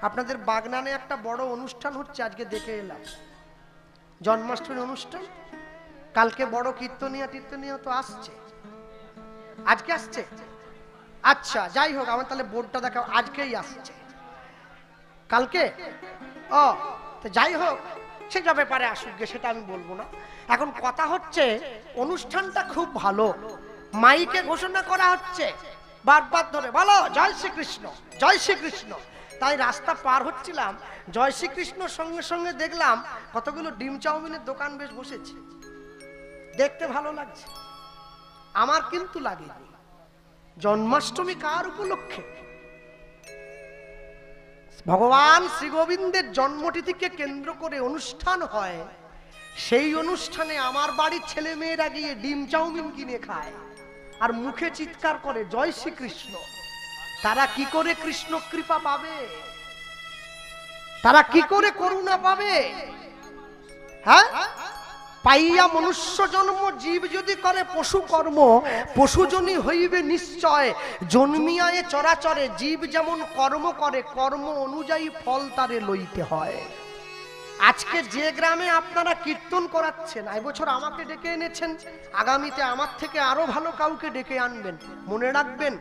আপনাদের বাগনানে একটা বড় অনুষ্ঠান হচ্ছে, আজকে দেখে এলাম, জন্মাষ্টমীর অনুষ্ঠান। কালকে বড় কীর্তনিয়া তো আসছে, আজকে আসছে। আচ্ছা যাই হোক, আমার তাহলে বোর্ডটা দেখাও, আজকেই আসছে কালকে। ও তো যাই হোক, সেটা ব্যাপারে আসুক গে, সেটা আমি বলবো না। এখন কথা হচ্ছে অনুষ্ঠানটা খুব ভালো, মাইকে ঘোষণা করা হচ্ছে বারবার ধরে, বলো জয় শ্রীকৃষ্ণ জয় শ্রীকৃষ্ণ। তাই রাস্তা পার হচ্ছিলাম, জয় শ্রীকৃষ্ণর সঙ্গে সঙ্গে দেখলাম কতগুলো ডিম চাউমিনের দোকান বেশ বসেছে, দেখতে ভালো লাগছে। আমার কিন্তু লাগেনি। জন্মাষ্টমী কার উপলক্ষে? ভগবান শ্রী গোবিন্দের জন্মতিথিকে কেন্দ্র করে অনুষ্ঠান হয়। সেই অনুষ্ঠানে আমার বাড়ির ছেলে মেয়েরা গিয়ে ডিম চাউমিন কিনে খায় আর মুখে চিৎকার করে জয় শ্রীকৃষ্ণ। তারা কি করে কৃষ্ণ কৃপা পাবে? তারা কি করে করুণা পাবে? হ্যাঁ, পাইয়া মনুষ্য জন্ম জীব যদি করে পশু কর্ম, পশুজনী হইবে নিশ্চয়। জন্মিয়ায় চরাচরে জীব যেমন কর্ম করে, কর্ম অনুযায়ী ফল তারে লইতে হয়। আজকে যে গ্রামে আপনারা কীর্তন করাচ্ছেন, এই বছর আমাকে ডেকে এনেছেন, আগামীতে আমার থেকে আরো ভালো কাউকে ডেকে আনবেন। মনে রাখবেন,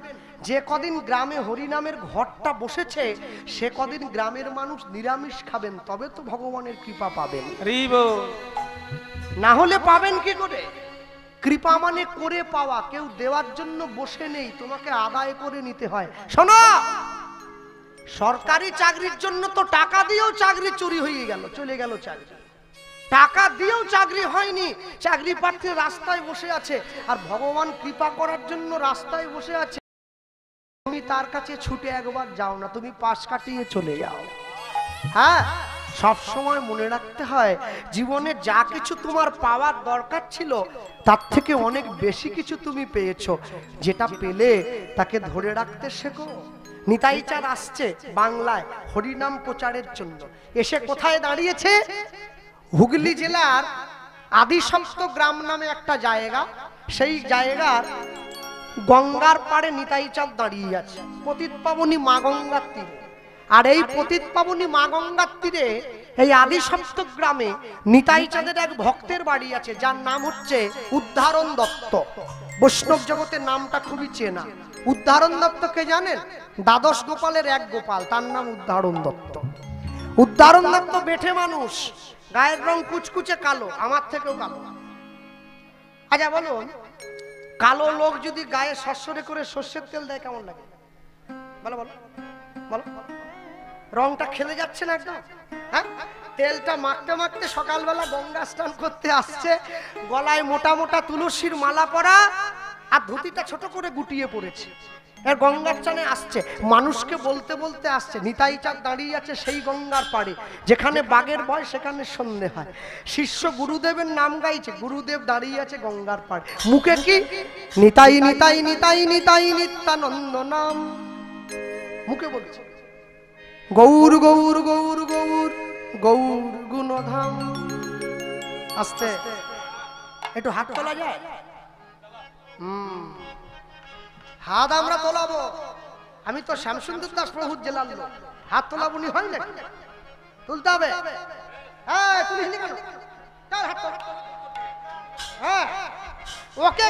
যে কদিন গ্রামে হরিনামের ঘরটা বসেছে, সে কদিন গ্রামের মানুষ নিরামিষ খাবেন, তবে তো ভগবানের কৃপা পাবেন। না হলে পাবেন কি করে? কৃপা মানে করে পাওয়া, কেউ দেওয়ার জন্য বসে নেই, তোমাকে আদায় করে নিতে হয়। শোনো, সরকারি চাকরির জন্য তো টাকা দিয়েও চাকরি চুরি হয়ে গেল, চলে গেল চাকরি। টাকা দিয়েও চাকরি হয়নি, চাকরি প্রার্থী রাস্তায় বসে আছে, আর ভগবান কৃপা করার জন্য রাস্তায় বসে আছে। তুমি তার কাছে ছুটে একবার যাও না, তুমি পাশ কাটিয়ে চলে যাও। হ্যাঁ, সব সময় মনে রাখতে হয়, জীবনে যা কিছু তোমার পাওয়ার দরকার ছিল তার থেকে অনেক বেশি কিছু তুমি পেয়েছো। যেটা পেলে তাকে ধরে রাখতে শেখো। নিতাই চাঁদ আসছে বাংলায় হরিনাম প্রচারের জন্য, এসে কোথায় দাঁড়িয়েছে? হুগলি জেলার আদিসপ্ত গ্রাম নামে একটা জায়গা, সেই জায়গার গঙ্গার পাড়ে নিতাই চাঁদ দাঁড়িয়ে আছে, পতিত পাবনী মা গঙ্গার তীরে। আর এই পতিত পাবনী মা গঙ্গার তীরে এই আদিসপ্ত গ্রামে নিতাই চাঁদের এক ভক্তের বাড়ি আছে, যার নাম হচ্ছে উদ্ধারণ দত্ত। বৈষ্ণব জগতের নামটা খুবই চেনা। উদ্ধারণ দত্তকে জানেন? দ্বাদশ গোপালের এক গোপাল, তার নাম উদ্ধারণ দত্ত। উদ্ধারণ দত্ত বেঠে মানুষ, গায়ের রং কুচকুচে কালো, আমার থেকেও কালো। আচ্ছা বলুন, কালো লোক যদি গায়ে সরসরে করে সর্ষের তেল দেয় কেমন লাগে? বলো বলো বলো। রংটা খেলে যাচ্ছে না একদম? হ্যাঁ, তেলটা মাখতে মাখতে সকালবেলা গঙ্গা স্নান করতে আসছে, গলায় মোটা মোটা তুলসীর মালা পরা, আর ধুতিটা ছোট করে গুটিয়ে পড়েছে, এর গঙ্গার চানে আসছে, মানুষকে বলতে বলতে আসছে। নিতাই চাঁদ দাঁড়িয়ে আছে সেই গঙ্গার পাড়ে, যেখানে বাঘের ভয় সেখানে সন্ধে হয়। শিষ্য গুরুদেবের নাম গাইছে, গুরুদেব দাঁড়িয়ে আছে গঙ্গার পাড়ে, মুখে কি নিতাই নিতাই নিতাই নিতাই নিত্যানন্দ নাম, মুখে বলছে গৌর গৌর গৌর গৌর গৌর গুণধাম। আস্তে একটু হাত তোলা যায়? হাত আমরা তোলাবো। আমি তো শ্যামসুন্দর দাস প্রভুর জেলার লোক, হাত তোলাবো নি হয় না? তুলতে হবে। হ্যাঁ, তুলিস নি কেন? হাত তোলা। হ্যাঁ, ওকে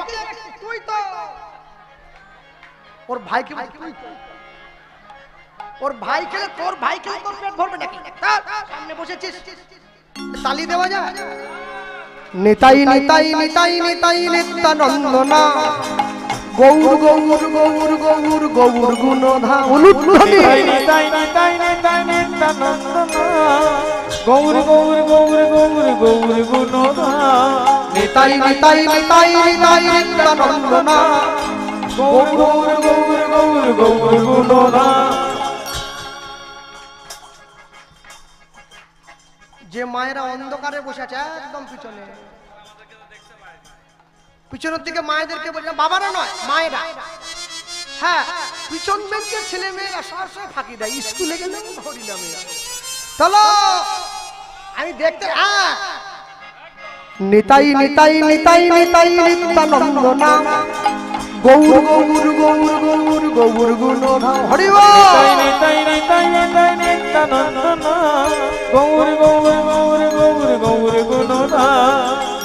তুই তো ওর ভাইকে, ওর ভাই খেলে তোর ভাই খেলে তোর পেট ভরবে নাকি? সামনে বসেছিস, তালি দেওয়া যায়? নিতাই নিতাই নিতাই নিতাই নিত্যানন্দ নাম, গৌর গৌর গৌর গৌর গৌর গুণধাম। নিতাই নিতাই নিতাই নিতাই নিত্যানন্দ নাম, গৌর গৌর গৌর গৌর গৌর গুণধাম। নিতাই নিতাই নিতাই নিতাই নিত্যানন্দ নাম, গৌর গৌর গৌর গৌর গৌর গুণধাম। যে মায়েরা অন্ধকারে বসে আছে একদম পিছনে, পিছনের দিকে মায়েদেরকে বলছে, বাবারা নয় মায়েরা। হ্যাঁ, পিছন বেঞ্চের ছেলে মেয়েরা সবসময় ফাঁকি দেয়, স্কুলে গেলে হরিনামে। চলো আমি দেখতে। হ্যাঁ, নিতাই নিতাই নিতাই নিতাই নিত্যানন্দ নাম, গৌর গৌর গৌর গৌর গৌর গুণধাম। হরি বল। নিতাই নিতাই নিতাই নিতাই নিত্যানন্দ গৌর গৌর গৌর গৌর গৌর গুণধা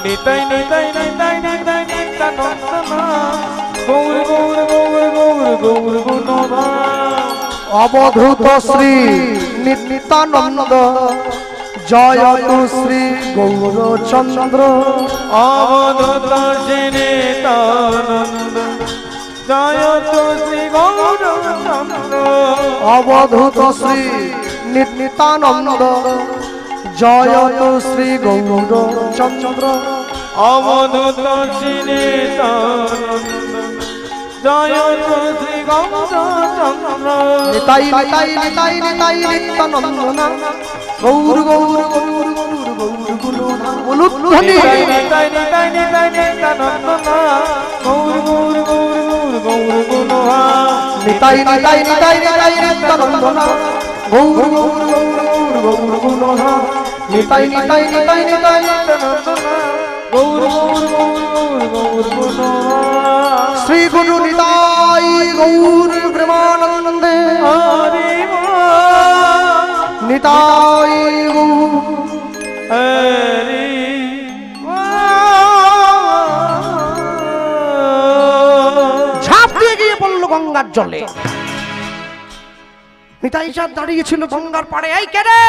নিতাই নিতাই নিতাই নিতাই নিত্যানন্দ গৌর গৌর গৌর গৌর গৌর গুণধা অবধূত শ্রী নিত্যানন্দ জয় তু শ্রী গৌরচন্দ্র অবধূত শ্রী নিত্যানন্দ জয় তু শ্রী গৌরচন্দ্র অবধূত শ্রী নিত্যানন্দ জয় তু শ্রী গৌরচন্দ্র অবধূত শ্রী নিত্যানন্দ জয় তু শ্রী গৌরচন্দ্র নিতাই নিতাই নিতাই নিতাই নিত্যানন্দ গৌর গৌর গৌর গৌর গৌর গুণধাম বলুধ্বনি নিতাই নিতাই নিতাই নিত্যানন্দ গৌর গৌর গৌর গৌর গৌর গুণধাম নিতাই নিতাই নিতাই নিতাই নিত্যানন্দ গৌর গৌর গৌর গৌর গৌর গুণধাম নিতাই নিতাই নিতাই নিতাই নিত্যানন্দ গৌর গৌর গৌর গৌর গৌর গুণধাম শ্রী গুরু নিতাই গৌর প্রেমানন্দে হরি নিতাই গৌর হরি ঝাঁপ দিয়ে গিয়ে পড়লো গঙ্গার জলে। নিতাই চাঁদ দাঁড়িয়েছিল গঙ্গার পাড়ে। এই কে রে,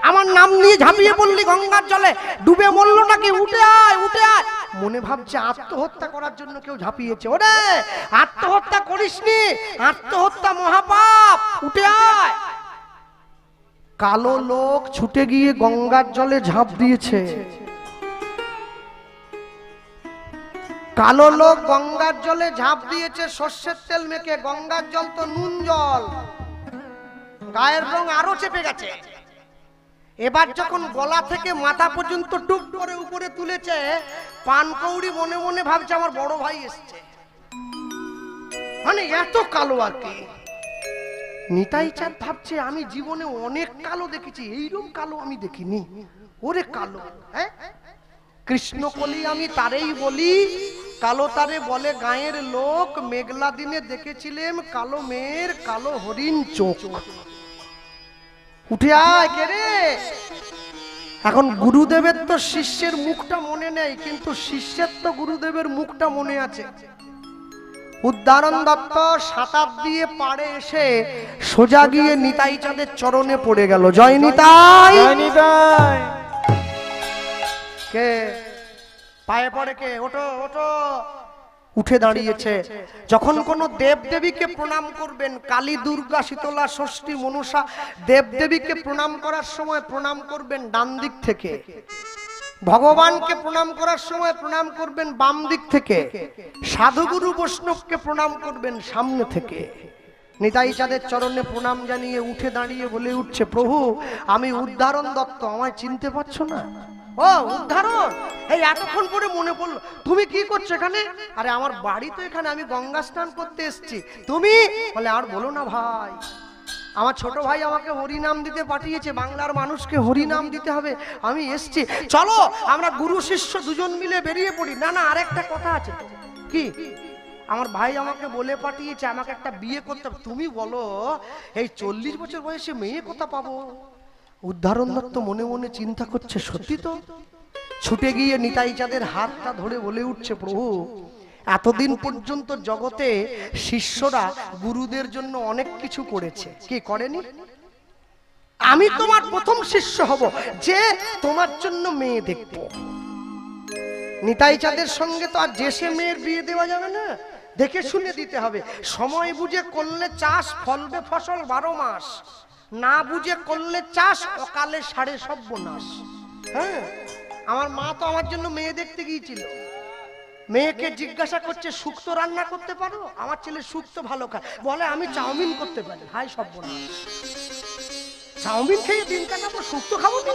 আমার নাম নিয়ে ঝাঁপিয়ে পড়লি গঙ্গার জলে, ডুবে মরলো নাকি? উঠে আয় উঠে আয়। মনে ভাবছে আত্মহত্যা করার জন্য কেউ ঝাঁপিয়েছে। ওরে আত্মহত্যা করিসনি, আত্মহত্যা মহাপাপ, উঠে আয়। কালো লোক ছুটে গিয়ে গঙ্গার জলে ঝাঁপ দিয়েছে। কালো লোক গঙ্গার জলে ঝাঁপ দিয়েছে সর্ষের তেল মেখে। গঙ্গার জল তো নুন জল, গায়ের রং আরো চেপে গেছে। এবার যখন গলা থেকে মাথা পর্যন্ত ডুব করে উপরে তুলেছে, পানকৌড়ি মনে মনে ভাবছে আমার বড় ভাই এসছে। মানে এত কালো আর কি। নিতাই চাঁদ ভাবছে আমি জীবনে অনেক কালো দেখেছি, এইরকম কালো আমি দেখিনি। ওরে কালো, হ্যাঁ কৃষ্ণকলি আমি তারেই বলি, কালো তারে বলে গায়ের লোক। মেঘলা দিনে দেখেছিলেন কালো মেয়ের কালো হরিণ চোখ। উঠে আয় কে রে। এখন গুরুদেবের তো শিষ্যের মুখটা মনে নেই, কিন্তু শিষ্যের তো গুরুদেবের মুখটা মনে আছে। উদ্ধারণ দত্ত সাঁতার দিয়ে পাড়ে এসে সোজা গিয়ে নিতাই চাঁদের চরণে পড়ে গেল। জয় নিতাই। জয় নিতাই। কে পায়ে পড়ে? কে? ওঠো ওঠো। উঠে দাঁড়িয়েছে। যখন কোন দেব দেবীকে প্রণাম করবেন, কালী দুর্গা শীতলা ষষ্ঠী মনসা দেব দেবীকে প্রণাম করার সময় প্রণাম করবেন ডান দিক থেকে। ভগবানকে প্রণাম করার সময় প্রণাম করবেন বাম দিক থেকে। সাধুগুরু বৈষ্ণবকে প্রণাম করবেন সামনে থেকে। নিতাই চাঁদের চরণে প্রণাম জানিয়ে উঠে দাঁড়িয়ে বলে উঠছে, প্রভু আমি উদ্ধারণ দত্ত, আমায় চিনতে পারছো না? ও উদ্ধারণ, এই এতক্ষণ পরে মনে পড়লো। তুমি কি করছো এখানে? আরে আমার বাড়ি তো এখানে, আমি গঙ্গা স্নান করতে এসেছি। তুমি বলে আর বলো না ভাই, আমার ছোট ভাই আমাকে হরি নাম দিতে পাঠিয়েছে, বাংলার মানুষকে হরি নাম দিতে হবে, আমি এসেছি। চলো আমরা গুরু শিষ্য দুজন মিলে বেরিয়ে পড়ি। না না, আরেকটা কথা আছে। কি? আমার ভাই আমাকে বলে পাঠিয়েছে আমাকে একটা বিয়ে করতে হবে। তুমি বলো এই 40 বছর বয়সে মেয়ে কোথা পাবো? উদ্ধারণ দত্ত মনে মনে চিন্তা করছে, সত্যি তো। ছুটে গিয়ে নিতাই চাঁদের হাতটা ধরে বলে উঠছে, প্রভু এতদিন পর্যন্ত জগতে শিষ্যরা গুরুদের জন্য অনেক কিছু করেছে, কি করেনি? আমি তোমার প্রথম শিষ্য হব যে তোমার জন্য মেয়ে দেখব। নিতাই চাঁদের সঙ্গে তো আর যে সে মেয়ের বিয়ে দেওয়া যাবে না, দেখে শুনে দিতে হবে। সময় বুঝে করলে চাষ, ফলবে ফসল 12 মাস। না বুঝে করলে চাষ, অকালে সাড়ে সর্বনাশ। হ্যাঁ, আমার মা তো আমার জন্য মেয়ে দেখতে গিয়েছিল। মেয়েকে জিজ্ঞাসা করছে শুক্তো রান্না করতে পারো? আমার ছেলে শুক্তো ভালো খায়, বলে আমি চাউমিন করতে পারি। হাই সর্বনাশ, চাউমিন খেয়ে দিন কাটাবো, শুক্তো খাবো না?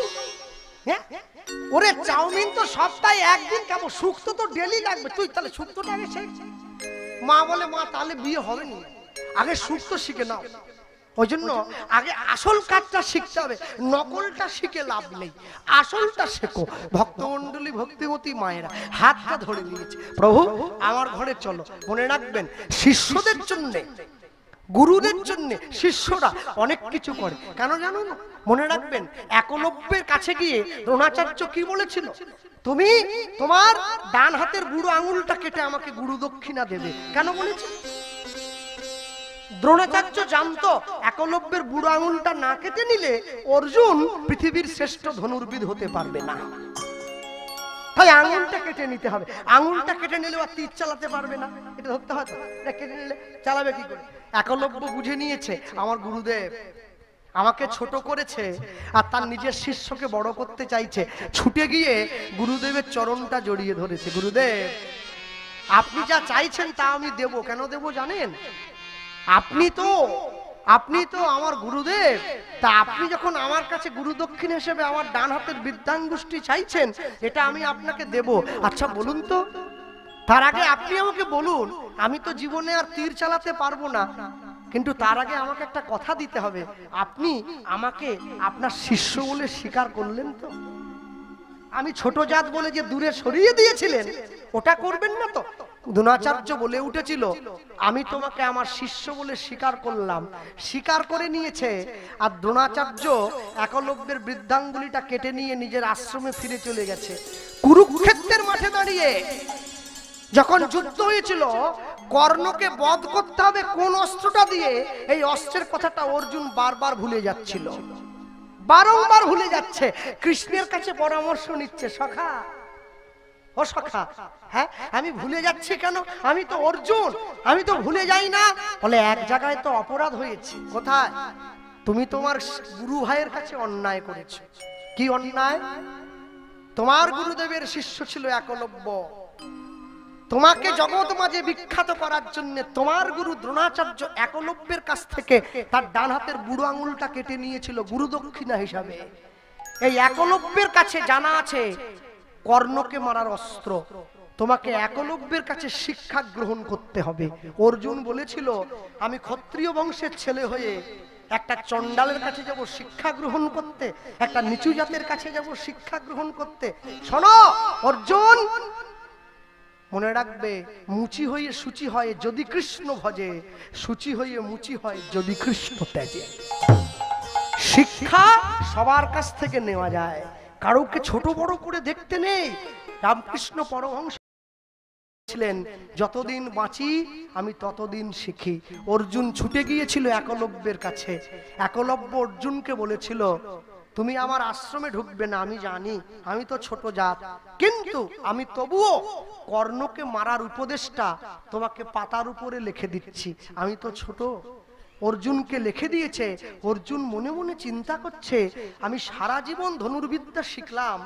হ্যাঁ, ওরে চাউমিন তো সপ্তাহে একদিন খাবো, শুক্তো তো ডেলি লাগবে। তুই তাহলে শুক্তোটা আগে শেখ। মা বলে মা তাহলে বিয়ে হবে না, আগে শুক্তো শিখে নাও। ওই জন্য আগে আসল কাজটা শিখতে হবে, নকলটা শিখে লাভ নেই, আসলটা শেখো। ভক্তমণ্ডলী ভক্তিমতী মায়েরা হাতটা ধরে নিয়েছে, প্রভু আমার ঘরে চলো। মনে রাখবেন শিষ্যদের জন্য গুরুদের জন্য শিষ্যরা অনেক কিছু করে, কেন জানো না? মনে রাখবেন, একলব্যের কাছে গিয়ে দ্রোণাচার্য কি বলেছিল? তুমি তোমার ডান হাতের বুড়ো আঙুলটা কেটে আমাকে গুরু দক্ষিণা দেবে। কেন বলেছে? দ্রোণাচার্য জানতো একলব্যের বুড়ো আঙুলটা না কেটে নিলে অর্জুন পৃথিবীর শ্রেষ্ঠ ধনুর্বিদ হতে পারবে না। তাই আঙুলটা কেটে নিতে হবে। আঙুলটা কেটে নিলে আর তীর চালাতে পারবে না, এটা ধরতে হয়। কেটে নিলে চালাবে কি করে? একলব্য বুঝে নিয়েছে আমার গুরুদেব আমাকে ছোট করেছে আর তার নিজের শিষ্যকে বড় করতে চাইছে। ছুটে গিয়ে গুরুদেবের চরণটা জড়িয়ে ধরেছে। গুরুদেব, আপনি যা চাইছেন তা আমি দেব। কেন দেব জানেন? আপনি তো আমার গুরুদেব, তা আপনি যখন আমার কাছে গুরু দক্ষিণ হিসেবে আমার ডান হাতের বিদ্যাঙ্গুষ্টি চাইছেন, এটা আমি আপনাকে দেব। আচ্ছা বলুন তো, তার আগে আপনি আমাকে বলুন, আমি তো জীবনে আর তীর চালাতে পারবো না, কিন্তু তার আগে আমাকে একটা কথা দিতে হবে। আপনি আমাকে আপনার শিষ্য বলে স্বীকার করলেন তো? আমি ছোট জাত বলে যে দূরে সরিয়ে দিয়েছিলেন, ওটা করবেন না তো? দ্রোণাচার্য বলে উঠেছিল, আমি তোমাকে আমার শিষ্য বলে স্বীকার করলাম। স্বীকার করে নিয়েছে। আর দ্রোণাচার্য একলব্যের বৃদ্ধাঙ্গুলিটা কেটে নিয়ে নিজের আশ্রমে ফিরে চলে গেছে। কুরুক্ষেত্রের মাঠে দাঁড়িয়ে যখন যুদ্ধ হয়েছিল, কর্ণকে বধ করতে হবে কোন অস্ত্রটা দিয়ে, এই অস্ত্রের কথাটা অর্জুন বারবার ভুলে যাচ্ছিল, বারংবার ভুলে যাচ্ছে। কৃষ্ণের কাছে পরামর্শ নিচ্ছে, সখা ও সখা, হ্যাঁ আমি ভুলে যাচ্ছি কেন? আমি তো অর্জুন, আমি তো ভুলে যাই না। বলে এক জায়গায় তো অপরাধ হয়েছে। কোথায়? তুমি তোমার গুরু ভাইয়ের কাছে অন্যায় করেছো। কি অন্যায়? তোমার গুরুদেবের শিষ্য ছিল একলব্য। তোমাকে জগৎ মাঝে বিখ্যাত করার জন্য তোমার গুরু দ্রোণাচার্য একলব্যের কাছ থেকে তার ডান হাতের বুড়ো আঙুলটা কেটে নিয়েছিল গুরু দক্ষিণা হিসাবে। এই একলব্যের কাছে জানা আছে কর্ণকে মারার অস্ত্র। তোমাকে একলব্যের কাছে শিক্ষা গ্রহণ করতে হবে। অর্জুন বলেছিল, আমি ক্ষত্রিয় বংশের ছেলে হয়ে একটা চণ্ডালের কাছে যাব শিক্ষা গ্রহণ করতে, একটা নিচু জাতের কাছে যাব শিক্ষা গ্রহণ করতে। শোনো অর্জুন, মনে রাখবে, মুচি হয়ে সূচি হয় যদি কৃষ্ণ ভজে, সূচি হয়ে মুচি হয় যদি কৃষ্ণ ত্যাজে। শিক্ষা সবার কাছ থেকে নেওয়া যায়, কারোকে ছোট বড় করে দেখতে নেই। রামকৃষ্ণ পরমহংস ছিলেন, যতদিন বাঁচি আমি ততদিন শিখি। অর্জুন ছুটে গিয়েছিল একলব্যের কাছে। একলব্য অর্জুনকে বলেছিল, তুমি আমার আশ্রমে ঢুকবে না, আমি জানি আমি তো ছোট জাত, কিন্তু আমি তবুও কর্ণকে মারার উপদেশটা তোমাকে পাতার উপরে লিখে দিচ্ছি। আমি তো ছোট। অর্জুনকে লিখে দিয়েছে। অর্জুন মনে মনে চিন্তা করছে, আমি সারা জীবন ধনুর্বিদ্যা শিখলাম,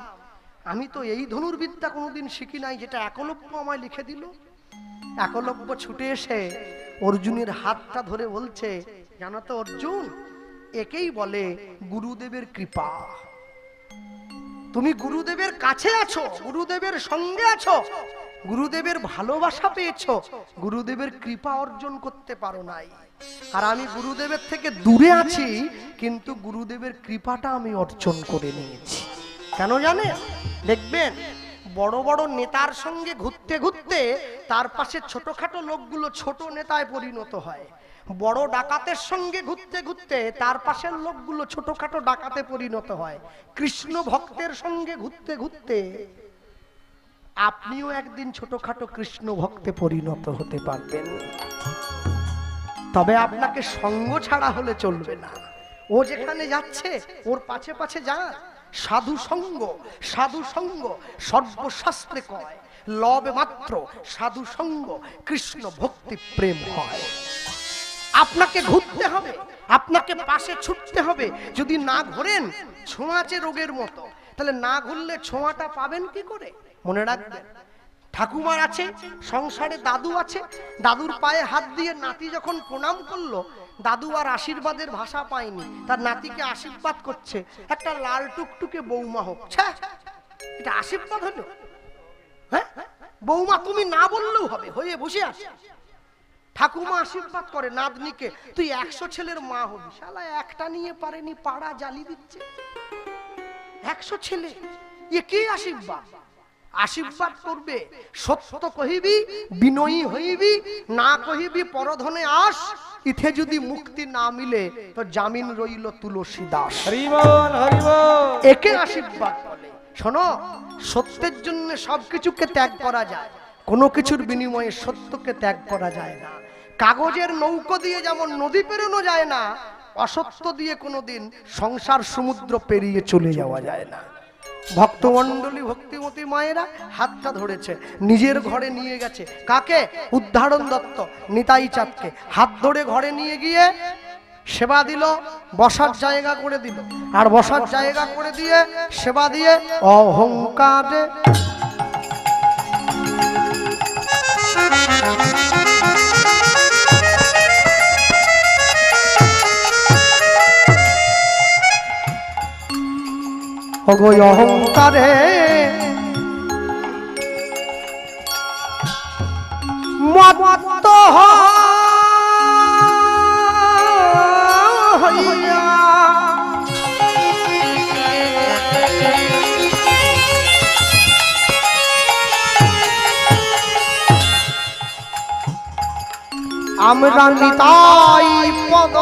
আমি তো এই ধনুর্বিদ্যা কোনোদিন শিখি নাই যেটা একলব্য আমায় লিখে দিল। একলব্য ছুটে এসে অর্জুনের হাতটা ধরে বলছে, জানো তো অর্জুন, একেই বলে গুরুদেবের কৃপা। তুমি গুরুদেবের কাছে আছো, গুরুদেবের সঙ্গে আছো, গুরুদেবের ভালোবাসা পেয়েছো, গুরুদেবের কৃপা অর্জন করতে পারো নাই। আর আমি গুরুদেবের থেকে দূরে আছি, কিন্তু গুরুদেবের কৃপাটা আমি অর্জন করে নিয়েছি। কেন জানে? দেখবেন বড় বড় নেতার সঙ্গে ঘুরতে ঘুরতে তার পাশে ছোটখাটো লোকগুলো ছোট নেতায় পরিণত হয়। বড় ডাকাতের সঙ্গে ঘুরতে ঘুরতে তার পাশের লোকগুলো ছোটখাটো ডাকাতে পরিণত হয়। কৃষ্ণ ভক্তের সঙ্গে ঘুরতে ঘুরতে আপনিও একদিন ছোটখাটো কৃষ্ণ ভক্তে পরিণত হতে পারবেন। তবে আপনাকে সঙ্গ ছাড়া হলে চলবে না। ও যেখানে যাচ্ছে ওর পাছে পাছে যান। সাধু সঙ্গ, সাধু সঙ্গ সর্বশাস্ত্রে কয়, লবে মাত্র সাধু সঙ্গ কৃষ্ণ ভক্তি প্রেম হয়। আপনাকে ঘুরতে হবে, আপনাকে পাশে ছুটতে হবে। যদি না ঘোরেন ছোঁয়াচে রোগের মতো, তাহলে না ঘুরলে ছোঁয়াটা পাবেন কি করে? মনে রাখবেন, ঠাকুমার আছে সংসারে, দাদু আছে, দাদুর পায়ে হাত দিয়ে নাতি যখন প্রণাম করলো, দাদু আর আশীর্বাদের ভাষা পায়নি, তার নাতিকে আশীর্বাদ করছে, একটা লাল টুকটুকে বৌমা হোক। এটা আশীর্বাদ হলো? হ্যাঁ, বৌমা তুমি না বললেও হবে, হয়ে বসে আছে। ঠাকুমা আশীর্বাদ করে নাতনিকে, তুই 100 ছেলের মা হবি। শালা একটা নিয়ে পারেনি, পাড়া জ্বালি দিচ্ছে। 100 ছেলে, এ কি আশীর্বাদ? আশীর্বাদ করবে। সত্য কহিবি বিনয়ী হইবি, না কহিবি পরধনে আস, ইথে যদি মুক্তি না মিলে তো জামিন রইল তুলসী দাস। হরি বল হরি বল। একে আশীর্বাদ বলে। শোনো, সত্যের জন্য সবকিছুকে ত্যাগ করা যায়, কোনো কিছুর বিনিময়ে সত্যকে ত্যাগ করা যায় না। কাগজের নৌকো দিয়ে যেমন নদী পেরোনো যায় না, অসত্য দিয়ে কোনোদিন সংসার সমুদ্র পেরিয়ে চলে যাওয়া যায় না। ভক্তমণ্ডলী ভক্তিমতী মায়েরা হাতটা ধরেছে, নিজের ঘরে নিয়ে গেছে। কাকে? উদ্ধারণ দত্ত নিতাই চাঁদকে হাত ধরে ঘরে নিয়ে গিয়ে সেবা দিল, বসার জায়গা করে দিল। আর বসার জায়গা করে দিয়ে সেবা দিয়ে অহংকারে অহংকারে মত্ত হইয়া আমরা নিতাই পদ,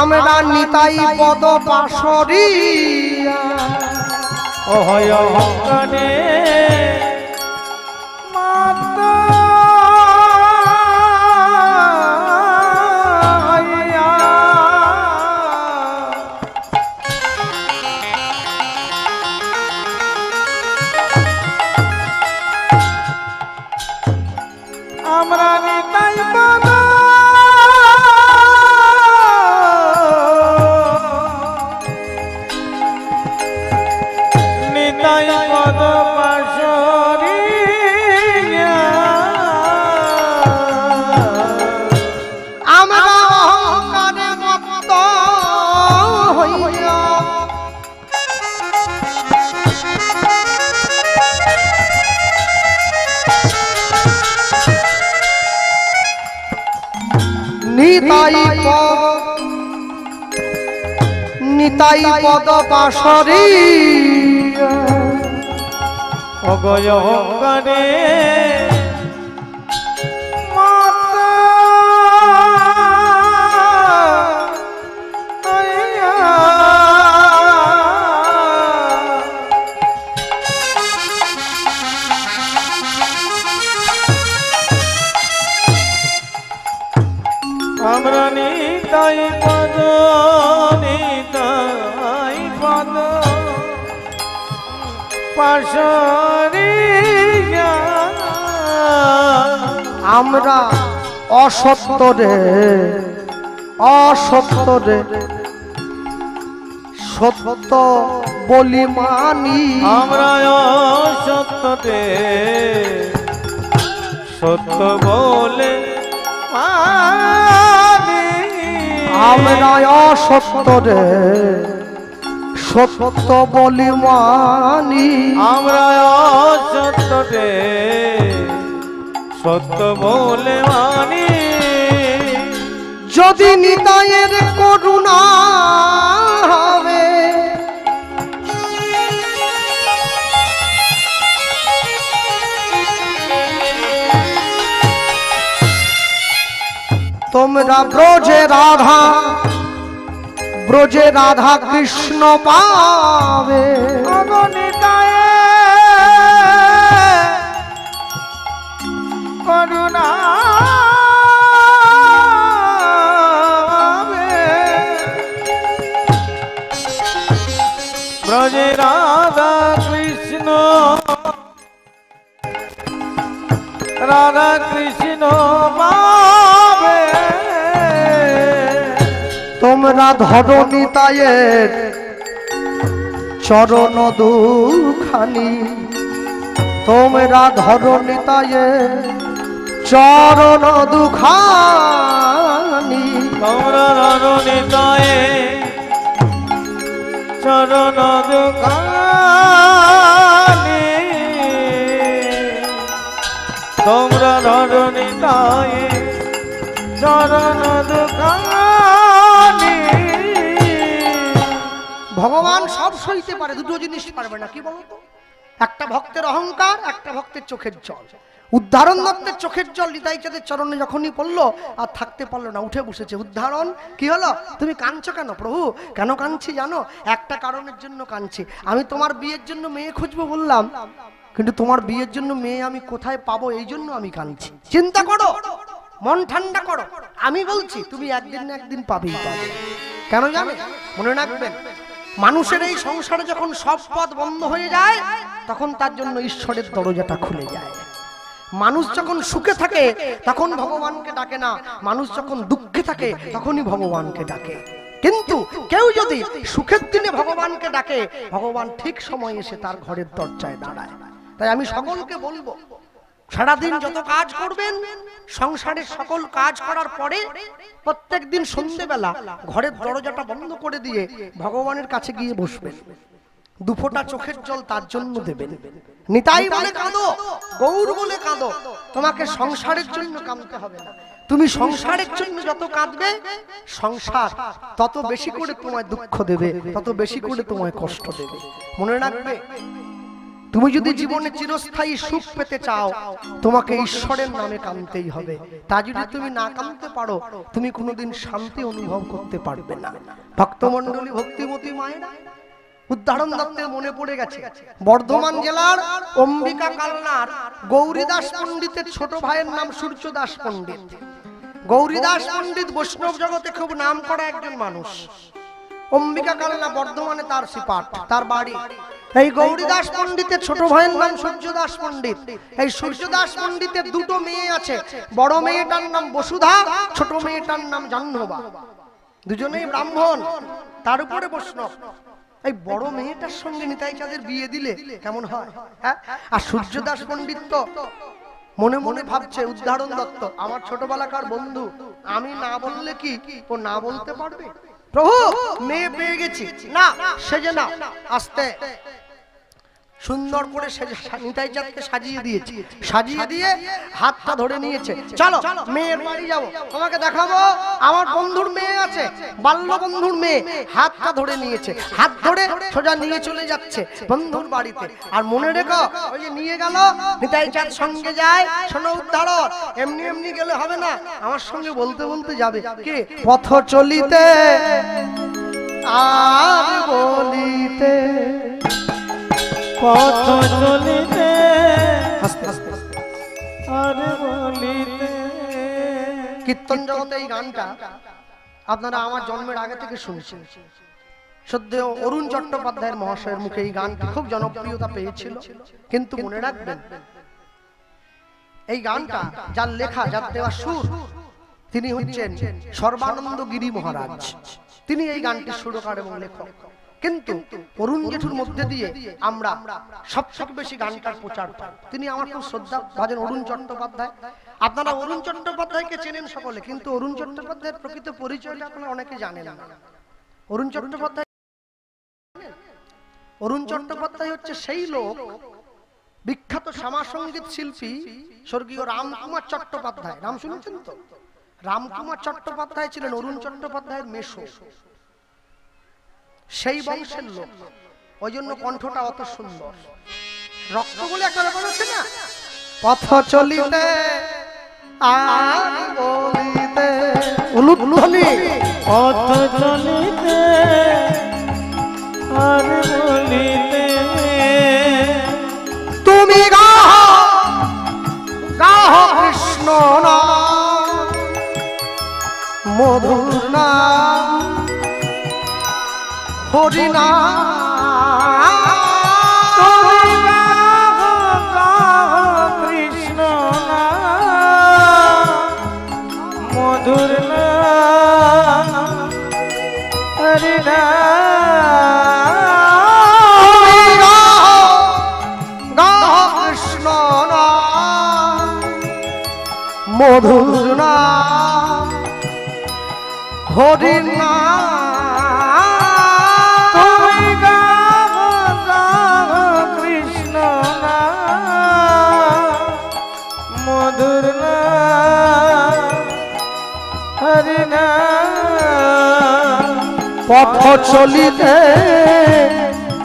আমরা নিতাই পদ পাশরিয়া অহংকারে মত্ত হইয়া আমরা নিতাই পদ নিতাই পদ পাশরিয়া আমরা অহংকারে মত্ত হইয়া নিতাই পদ, নিতাই পদ পাশরিয়া অহংকারে আমরা নিতাই পদ, নিতাই পদ পাশরিয়া আমরা অসত্য রে, অসত্য রে সত্য বলি মানি। আমরা অসত্যতে সত্য বলে মানি। আমরা অসত্য রে সত্য বলি মানি। আমরা অসত্যতে সত্য বলে মানি। যদি নিতাইয়ের করুণা হবে, তোমরা ব্রজে রাধা, ব্রজে রাধা কৃষ্ণ পাবে। করুণা ব্রজে রাধা কৃষ্ণ, রাধা কৃষ্ণ পাবে। তোমরা ধরো নিতাইয়ের চরণ দুখানি, তোমরা ধরো নিতাইয়ের চরণ দুখানি। তোমরা ধরো নিতাইয়ের চরণ দুখানি। তোমরা ধরো নিতাইয়ের চরণ দুখানি। ভগবান সব সব সইতে পারে, দুটো জিনিস পারবে না, কি বলতো? একটা ভক্তের অহংকার, একটা ভক্তের চোখের জল। উদ্ধারণ দত্তের চোখের জল নিতাই চাঁদের চরণে যখনই পড়লো আর থাকতে পারলো না, উঠে বসেছে। উদ্ধারণ, কি হলো? তুমি কাঁদছো কেন? প্রভু কেন কাঁদছি জানো? একটা কারণের জন্য কাঁদছি। আমি তোমার বিয়ের জন্য মেয়ে খুঁজবো বললাম, কিন্তু তোমার বিয়ের জন্য মেয়ে আমি কোথায় পাবো, এই জন্য আমি কাঁদছি। চিন্তা করো, মন ঠান্ডা করো। আমি বলছি তুমি একদিন না একদিন পাবেই পাবে। কেন জানো? মনে রাখবেন, মানুষের এই সংসারে যখন সব পথ বন্ধ হয়ে যায় তখন তার জন্য ঈশ্বরের দরজাটা খুলে যায়। মানুষ যখন সুখে থাকে তখন ভগবানকে ডাকে না, মানুষ যখন দুঃখে থাকে তখনই ভগবানকে ডাকে। কিন্তু কেউ যদি সুখের দিনে ভগবানকে ডাকে, ভগবান ঠিক সময় এসে তার ঘরের দরজায় দাঁড়ায়। তাই আমি সকলকে বলবো, সারাদিন যত কাজ করবেন, সংসারের সকল কাজ করার পরে প্রত্যেক দিন সন্ধ্যেবেলা ঘরের দরজাটা বন্ধ করে দিয়ে ভগবানের কাছে গিয়ে বসবেন। দুফোঁটা চোখের জল তার জন্য দেবেন। নিতাই বলে কাঁদো, গৌর বলে কাঁদো। তোমাকে সংসারের জন্য কাঁদতে হবে না। তুমি সংসারের জন্য যত কাঁদবে, সংসার তত বেশি করে তোমায় দুঃখ দেবে, তত বেশি করে তোমায় কষ্ট দেবে। মনে রাখবে, তুমি যদি জীবনে চিরস্থায়ী সুখ পেতে চাও, তোমাকে ঈশ্বরের নামে কাঁদতেই হবে। তা যদি তুমি না কাঁদতে পারো, তুমি কোনোদিন শান্তি অনুভব করতে পারবে না। ভক্তমণ্ডলী, ভক্তিমতী মায়েরা, উদ্ধারণ দত্তের মনে পড়ে গেছে বর্ধমান জেলার অম্বিকা কালনার গৌরীদাস পণ্ডিতের ছোট ভাইয়ের নাম সূর্যদাস পণ্ডিত। গৌরীদাস পণ্ডিত বৈষ্ণব জগতে খুব নাম করা একজন মানুষ। অম্বিকা কালনা বর্ধমানে তার সিপাট, তার বাড়ি। এই গৌরীদাস পণ্ডিতের ছোট ভাইয়ের নাম সূর্যদাস পণ্ডিত। এই সূর্যদাস পণ্ডিতের দুটো মেয়ে আছে। বড় মেয়েটার নাম বসুধা, ছোট মেয়েটার নাম জাহ্নবা। দুজনেই ব্রাহ্মণ, তার উপরে বৈষ্ণব। এই বড় মেয়েটার সঙ্গে নিতাই চাঁদের বিয়ে দিলে কেমন হয়? হ্যাঁ, আর সূর্যদাস পণ্ডিত তো মনে মনে ভাবছে, উদ্ধারণ দত্ত আমার ছোটবেলাকার বন্ধু, আমি না বললে কি ও না বলতে পারবে? প্রভু মেয়ে পেয়ে গেছি, না সেজে না, আস্তে সুন্দর করে নিতাই চাঁদকে সাজিয়ে দিয়েছি। সাজিয়ে দিয়ে হাতটা ধরে নিয়েছে, চলো মেয়ের বাড়ি যাবো, তোমাকে দেখাবো আমার বন্ধুর মেয়ে আছে, বাল্য বন্ধুর মেয়ে। হাতটা ধরে নিয়েছে, হাত ধরে সোজা নিয়ে চলে যাচ্ছে বন্ধুর বাড়িতে। আর মনে রেখো, ওই যে নিয়ে গেল নিতাই চাঁদ সঙ্গে যায়। শোনো উদ্ধারণ, এমনি এমনি গেলে হবে না, আমার সঙ্গে বলতে বলতে যাবে। কে? পথ চলিতে আর বলিতে, পথ চলিতে আর বলিতে। কীর্তন জগতে এই গানটা আপনারা আমার জন্মের আগে থেকে শুনছেন। সদ্য অরুণ চট্টোপাধ্যায়ের মহাশয়ের মুখে এই গানটি খুব জনপ্রিয়তা পেয়েছিল। কিন্তু মনে রাখবেন, এই গানটা যার লেখা, যার দেওয়া সুর, তিনি হচ্ছেন সর্বানন্দ গিরি মহারাজ। তিনি এই গানটির সুরকার এবং লেখক। কিন্তু অরুণ জেঠুর মধ্যে দিয়ে আমরা সবথেকে বেশি গানটার প্রচার পাই। তিনি আমার খুব শ্রদ্ধা ভাজন অরুণ চট্টোপাধ্যায়। আপনারা অরুণ চট্টোপাধ্যায়কে চেনেন সকলে, কিন্তু অরুণ চট্টোপাধ্যায়ের প্রকৃত পরিচয়টা আপনারা অনেকে জানেন না। অরুণ চট্টোপাধ্যায়, অরুণ চট্টোপাধ্যায় হচ্ছে সেই লোক, বিখ্যাত শ্যামাসঙ্গীত শিল্পী স্বর্গীয় রামকুমার চট্টোপাধ্যায়। নাম শুনেছেন তো? রামকুমার চট্টোপাধ্যায় ছিলেন অরুণ চট্টোপাধ্যায়ের মেশো, সেই বংশের লোক। ওই জন্য কণ্ঠটা অত সুন্দর। রক্ত বলে একটা ব্যাপার আছে না? পথ চলিতে আর বলিতে, উলুধ্বনি, পথ চলিতে আর বলিতে। তুমি গাহ গাহ কৃষ্ণ নাম, মধুর নাম, হরি নাম। তুমি গাহ কৃষ্ণ নাম, মধুর নাম, হরি নাম। গাহ কৃষ্ণ নাম, মধুর নাম, হরি নাম। কৃষ্ণ নাম, মধুর নাম, হরি নাম। পথ চলিতে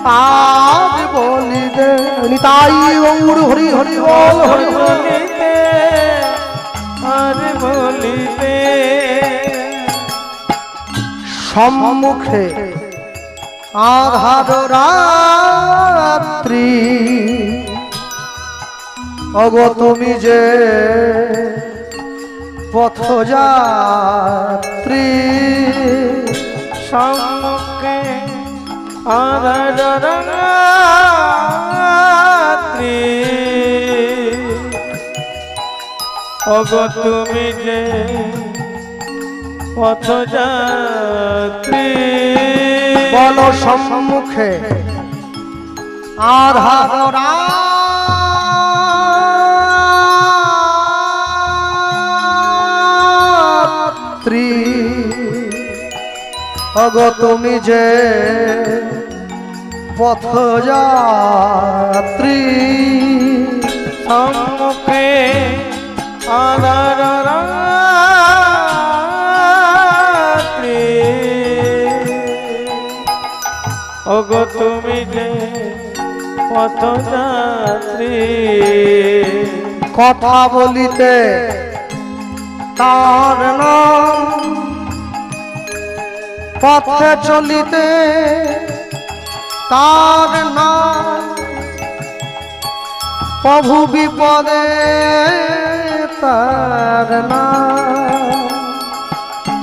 আর বলিতে নিতাই গৌর হরি হরি বল হরি বলিতে আর বলিতে সম্মুখে আধার রাত্রি অগো তুমি যে পথযাত্রী সম্মুখে আধার রাত্রি ওগো তুমি যে পথযাত্রী বল সম্মুখে আধার রাত্রি অগো তুমি যে পথযাত্রী সম্মুখে আধার রাত্রি ওগো তুমি যে পথযাত্রী কথা বলিতে তার নাম পথে চলিতে তার নাম প্রভু বিপদে তার নাম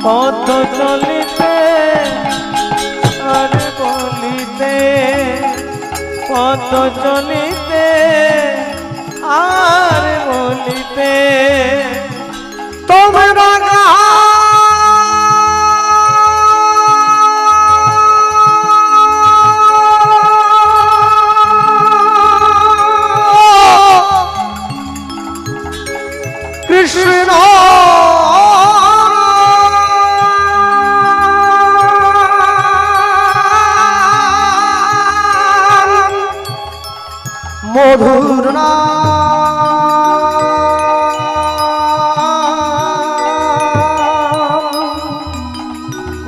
পথ চলিতে আর বলিতে পথ চলিতে আর বলিতে তোমরা কৃষ্ণ মধুর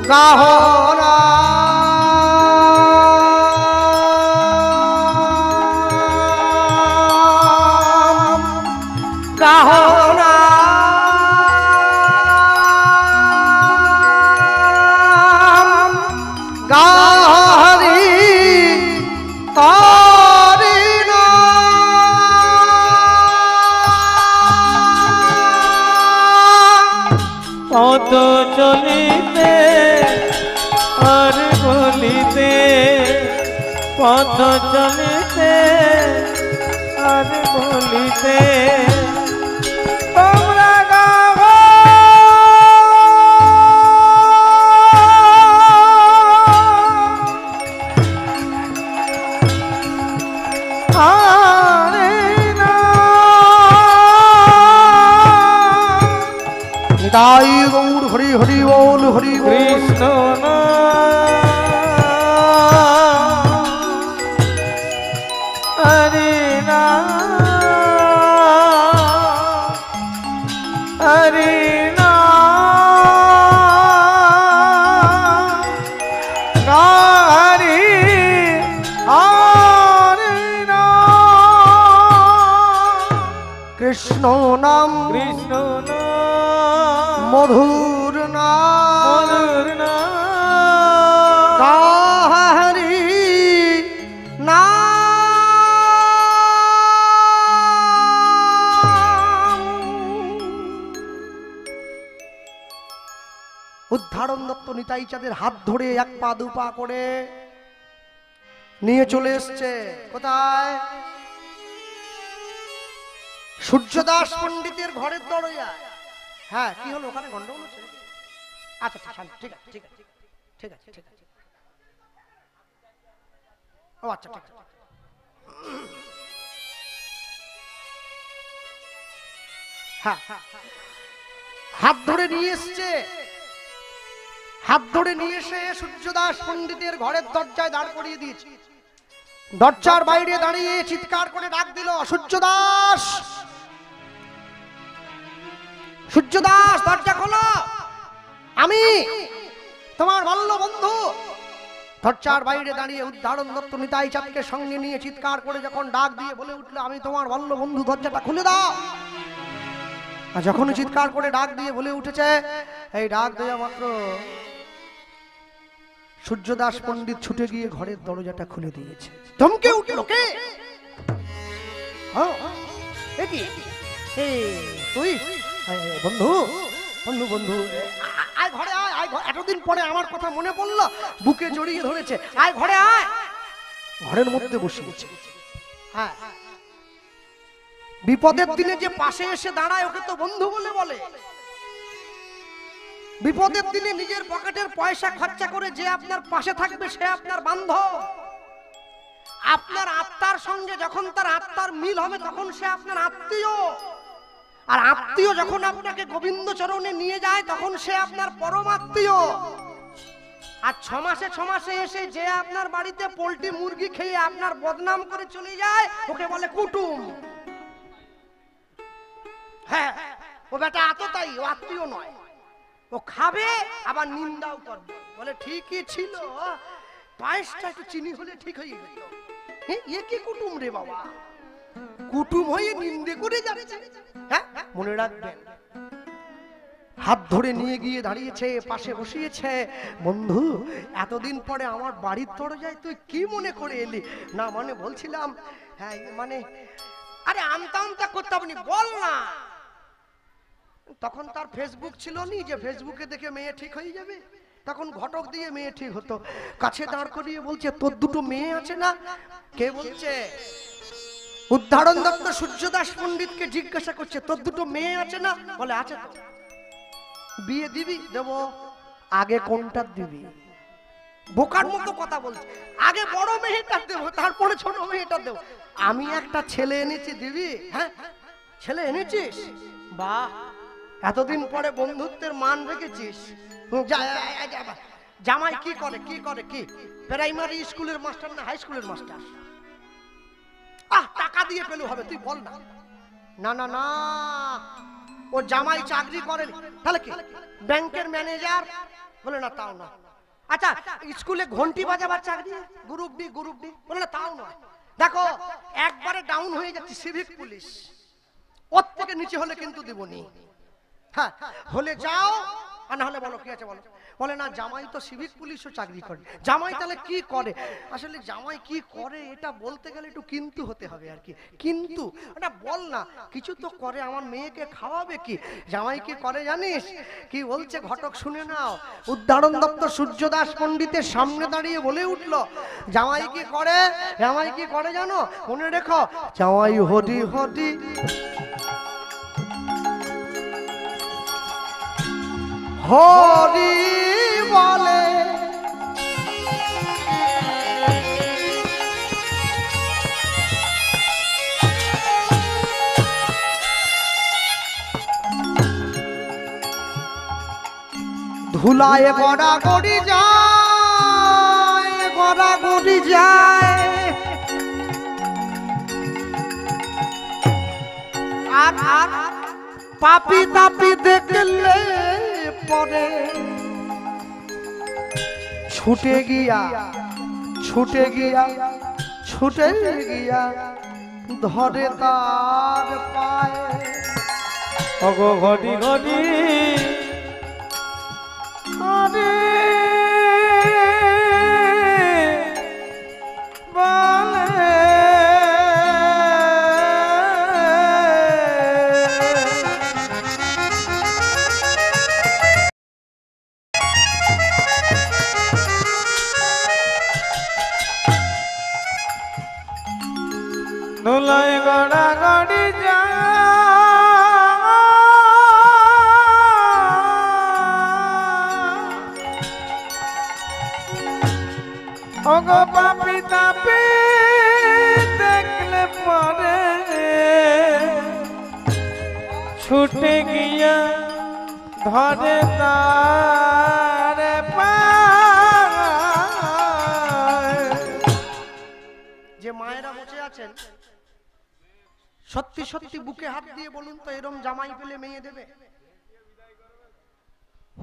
গাহনা গাহনা গাহরি তারি পথ চলিতে আর বলিতে পথ চলিতে আর বলিতে তোমরা গাও আরে না নিতাই গৌর হরি হরি বল হরি বল কৃষ্ণ হরে হরে হরে কৃষ্ণ নাম কৃষ্ণ মধুর নাম মধুর হরি নাম উদ্ধারণ দত্ত নিতাই চাঁদের হাত ধরে এক পা দু পা করে নিয়ে চলে এসছে কোথায়? সূর্যদাস পণ্ডিতের ঘরের দরজায়। হ্যাঁ, কি হলো ওখানে গন্ডগোল হচ্ছে? আচ্ছা ঠিক আছে ঠিক আছে ঠিক আছে ঠিক আছে ও আচ্ছা ঠিক আছে। হ্যাঁ, হাত ধরে নিয়ে এসছে, হাত ধরে নিয়ে এসে সূর্যদাস পণ্ডিতের ঘরের দরজায় দাঁড় করিয়ে দিয়েছে। দরজার বাইরে দাঁড়িয়ে চিৎকার করে ডাক দিল, সূর্যদাস, সূর্যদাস দরজা খোলো, আমি তোমার বাল্য বন্ধু দরজার বাইরে দাঁড়িয়ে উদ্ধারণ দত্ত নিতাই চাঁদকে সঙ্গে নিয়ে চিৎকার করে যখন ডাক দিয়ে বলে উঠলো, আমি তোমার বাল্য বন্ধু, দরজাটা খুলে দাও। আর যখন চিৎকার করে ডাক দিয়ে বলে উঠেছে, এই ডাক দেওয়া মাত্র সূর্যদাস পণ্ডিত ছুটে গিয়ে ঘরের দরজাটা খুলে দিয়েছে। ধমকে উঠলো, কে? তুই বন্ধু বন্ধু বন্ধু, আয় ঘরে আয়, আয়। এতদিন পরে আমার কথা মনে পড়লো, বুকে জড়িয়ে ধরেছে, আয় ঘরে আয়। ঘরের মধ্যে বসিয়েছে। হ্যাঁ, বিপদের দিনে যে পাশে এসে দাঁড়ায় ওকে তো বন্ধু বলে বলে। বিপদের দিনে নিজের পকেটের পয়সা খরচা করে যে আপনার পাশে থাকবে সে আপনার বান্ধব। আপনার আত্মার সঙ্গে যখন তার আত্মার মিল হবে তখন সে আপনার আত্মীয়। আর আত্মীয় যখন আপনাকে গোবিন্দ চরণে নিয়ে যায় তখন সে আপনার পরম আত্মীয়। আর 6 মাসে এসে যে আপনার বাড়িতে পোল্ট্রি মুরগি খেয়ে আপনার বদনাম করে চলে যায় ওকে বলে কুটুম। হ্যাঁ, ও বেটা আততাই, ও আত্মীয় নয়। ও খাবে আবার নিন্দাও করবে, বলে ঠিকই ছিল, পায়েসটা একটু চিনি হলে ঠিক হয়ে গেল। এ কি কুটুম রে বাবা, কুটুম হয়ে নিন্দে করে যাচ্ছে। হ্যাঁ, মনে রাখবেন। হাত ধরে নিয়ে গিয়ে দাঁড়িয়েছে, পাশে বসিয়েছে। বন্ধু, এতদিন পরে আমার বাড়ির দরজায় তুই কি মনে করে এলি? না মানে বলছিলাম, হ্যাঁ মানে, আরে আমতা আমতা করতে হবে না, বল না। তখন তার ফেসবুক ছিল নি যে ফেসবুকে দেখে মেয়ে ঠিক হয়ে যাবে। তখন ঘটক দিয়ে মেয়ে ঠিক হতো। কাছে দাঁড় করিয়ে বলছে, তোর দুটো মেয়ে আছে না? কে বলছে? উদ্ধারণ দত্ত সূর্যদাস পণ্ডিতকে জিজ্ঞাসা করছে, তোর দুটো মেয়ে আছে না? বলে আছে তো। বিয়ে দিবি? দেব। আগে কোনটা দিবি? বোকার মতো কথা বলছে, আগে বড় মেয়েটা দেব, তারপরে ছোট মেয়েটা দেব। আমি একটা ছেলে এনেছি, দিবি? হ্যাঁ, ছেলে এনেছিস? বাহ, এতদিন পরে বন্ধুত্বের মান রেখেছিস। জামাই কি করে? কি করে? কি প্রাইমারি স্কুলের মাস্টার না হাই স্কুলের মাস্টার? টাকা দিয়ে পেলে হবে, তুই বল না। না না না, ও জামাই চাকরি করে। তাহলে কি ব্যাংকের ম্যানেজার? বলে না, তাও না। আচ্ছা, স্কুলে ঘন্টি বাজাবার চাকরি, গ্রুপ ডি, গ্রুপ ডি? বলে না, তাও নয়। দেখো, একবারে ডাউন হয়ে যাচ্ছে সিভিক পুলিশ, ওর থেকে নিচে হলে কিন্তু দিবনি। হ্যাঁ, হলে যাও, আর না হলে বলো কি আছে বলো। বলে না, জামাই তো সিভিক পুলিশও চাকরি করে। জামাই তাহলে কি করে? আসলে জামাই কি করে এটা বলতে গেলে একটু কিন্তু হতে হবে আর কি। কিন্তু এটা বল না, কিছু তো করে, আমার মেয়েকে খাওয়াবে কি? জামাই কি করে জানিস? কি বলছে ঘটক, শুনে নাও। উদ্ধারণ দত্ত সূর্যদাস পণ্ডিতের সামনে দাঁড়িয়ে বলে উঠলো, জামাই কি করে? জামাই কি করে জানো? মনে রেখো, জামাই হরি হরি হরি বলে, ধুলায় গড়াগড়ি যায়, গড়াগড়ি যায়। আর আর পাপি তাপি দেখলে পরে ছুটে গিয়া ছুটে গিয়া ছুটে গিয়া ধরে তার পায়ে। ওগো ঘটি ঘটি আরে বলে ধুলায় গড়াগড়ি যায়। ওগো পাপি তাপি দেখলে পরে ছুটে গিয়া ধরে তার পায়। যে মায়েরা বসে আছেন, সত্যি সত্যি বুকে হাত দিয়ে বলুন তো, এরম জামাই পেলে মেয়ে দেবে?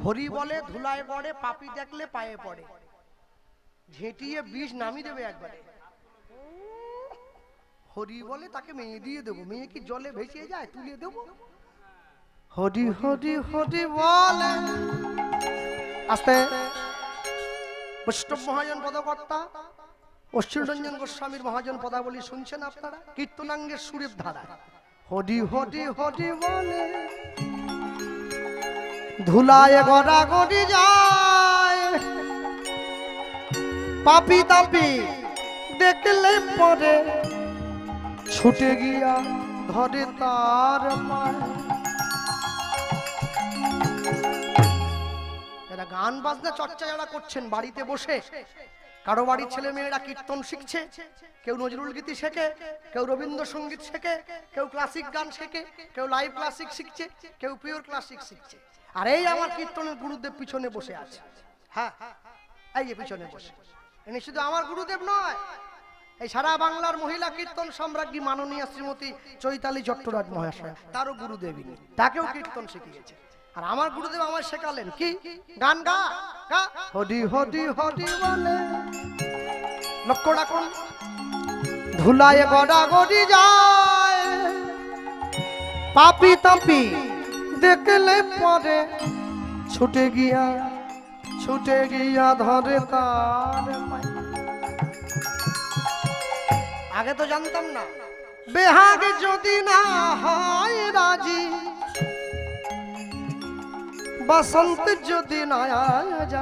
হরি বলে, ধুলায় পড়ে, পাপি দেখলে পায়ে পড়ে। ঝেঁটিয়ে বিষ নামিয়ে দেবে একবারে। হরি বলে তাকে মেয়ে দিয়ে দেবো, মেয়ে কি জলে ভেসে যায়, তুলে দেবো। হরি হরি হরি বলে। আস্তে। বৈষ্ণব মহাজন পদকর্তা অচ্যুতরঞ্জন গোস্বামীর মহাজন পদাবলী শুনছেন আপনারা, কীর্তনাঙ্গের সুরের ধারা। হরি হরি হরি বলে ধুলায় গড়াগড়ি যায়, পাপি তাপি দেখলে পরে ছুটে গিয়া ধরে তার পায়। এরা গান বাজনা চর্চা যারা করছেন বাড়িতে বসে, কারো বাড়ির ছেলে মেয়েরা কীর্তন শিখছে, কেউ নজরুল গীতি শেখে, কেউ রবীন্দ্রসঙ্গীত শেখে, কেউ ক্লাসিক গান শেখে, কেউ লাইভ ক্লাসিক শিখছে, কেউ পিওর ক্লাসিক শিখছে। আর এই আমার কীর্তনের গুরুদেব পিছনে বসে আছে। হ্যাঁ, এই যে পিছনে বসে, ইনি শুধু আমার গুরুদেব নয়, এই সারা বাংলার মহিলা কীর্তন সম্রাজ্ঞী মাননীয় শ্রীমতী চৈতালি চট্টরাজ মহাশয়, তারও গুরুদেব ইনি, তাকেও কীর্তন শিখিয়েছে। আর আমার গুরুদেব আমায় শেখালেন কি, গান গা গা হরি হরি হরি বলে। লক্ষ্য রাখুন, ধুলায় গড়াগড়ি যায়, পাপি তাপি দেখলে পরে ছুটে গিয়া ধরে তার পায়। আগে তো জানতাম না, বেহাগে যদি না হয় রাজি, বসন্ত যদি না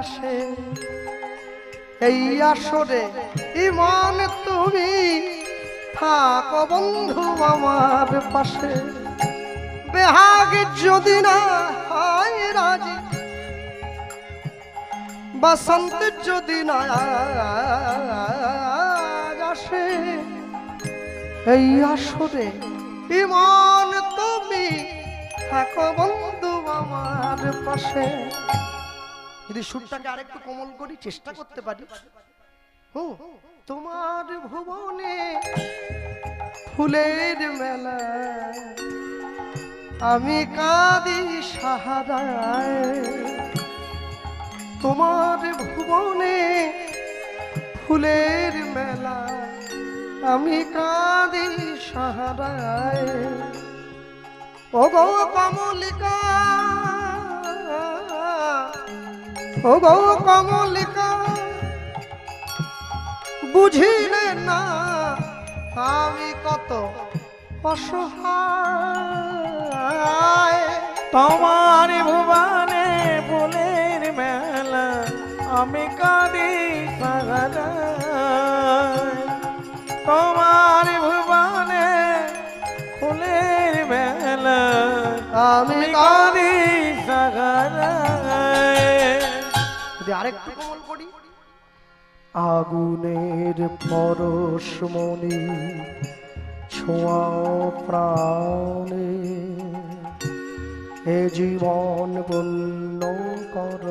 আসে, এই আসরে ইমান তুমি থাকো বন্ধু আমার পাশে। বেহাগে যদি না হয় রাজি, বসন্ত যদি না আসে, এই আসরে ইমান তুমি থাকো বন্ধু আমার পাশে। যদি সুরটাকে আরেকটু কোমল করি, চেষ্টা করতে পারি। তোমার ভুবনে ফুলের মেলা, আমি কাঁদি সাহারায়। তোমার ভুবনে ফুলের মেলা, আমি কাঁদি সাহারায়। ও গো কমলিকা, ও গো কমলিকা, বুঝিলে না আমি কত অসহায়। তোমার ভুবনে ফুলের মেলা, আমি কাঁদি সাহারায়। তোমার ভুবনে ফুলের মেলা, আমি কাঁদি সাহারায়। যদি আরেকটু কোমল করি, আগুনের পরশমণি ছোঁয়াও প্রাণে, এ জীবন পূর্ণ কর,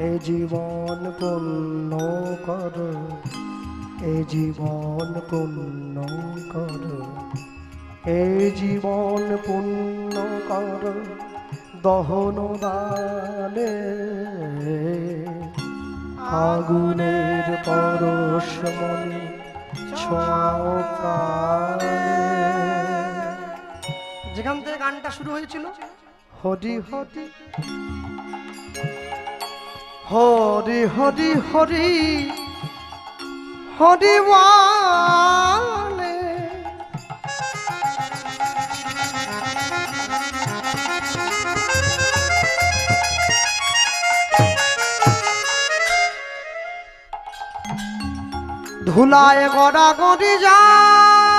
এ জীবন পূর্ণ কর, এ জীবন পূর্ণ কর, এ জীবন পূর্ণ কর দহন দানে। আগুনের পরশমণি ছোঁয়াও প্রাণে। যেখান থেকে গানটা শুরু হয়েছিল, হরি হরি হরি হরি হরি হরি বলে। ধুলায় গড়াগড়ি যায়,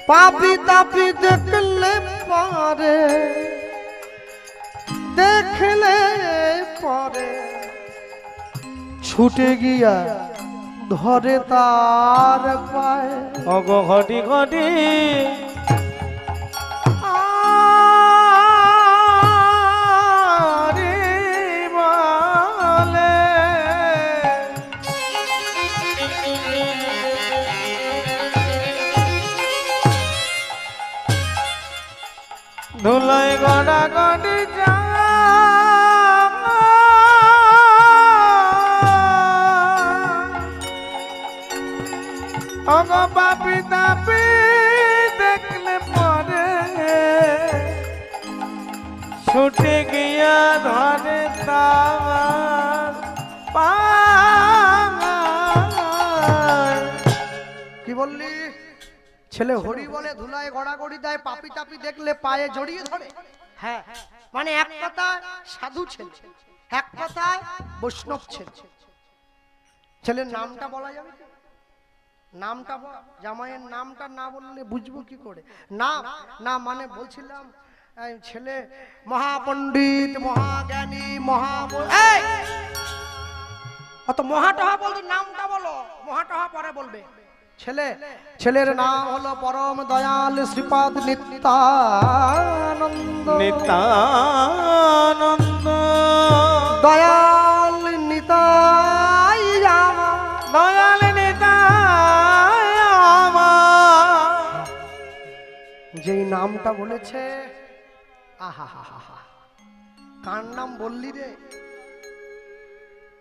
পাপি তাপি দেখলে পরে, দেখলে পরে ছুটে গিয়া ধরে তার পায়। অগো ঘটি ঘটি আরে বলে, গড়া গড়ি যা অগ পাপি তাপি দেখলে পরে ছুটে গিয়া ধরে তার পায়। কি বললি? ছেলে হরি বলে ধুলায় গড়াগড়ি দেয়, পাপি তাপি দেখলে পায়ে জড়িয়ে ধরে। হ্যাঁ, মানে এক কথায় সাধু ছেলে, এক কথায় বৈষ্ণব ছেলে। ছেলের নামটা বলা যাবে? নামটা জামাইয়ের নামটা না বললে বুঝবো কি করে? না না, মানে বলছিলাম ছেলে মহাপণ্ডিত, মহাজ্ঞানী, অত মহাটহা বলতে নামটা বলো, মহাটহা পরে বলবে। ছেলের নাম হলো পরম দয়াল শ্রীপাদ নিত্যানন্দ। নিত্যানন্দ দয়াল নিতাই আমার, দয়াল নিতাই আমার। যেই নামটা বলেছে, আহা হা হা হা, কার নাম বললি রে?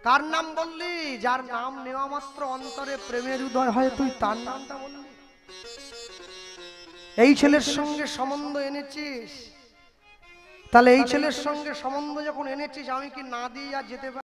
কার নাম বললি? যার নাম নেওয়া মাত্র অন্তরে প্রেমের উদয় হয়, তুই তার নামটা বললি। এই ছেলের সঙ্গে সম্বন্ধ এনেছিস, তাহলে এই ছেলের সঙ্গে সম্বন্ধ যখন এনেছিস, আমি কি না দিয়ে আর যেতে পারি?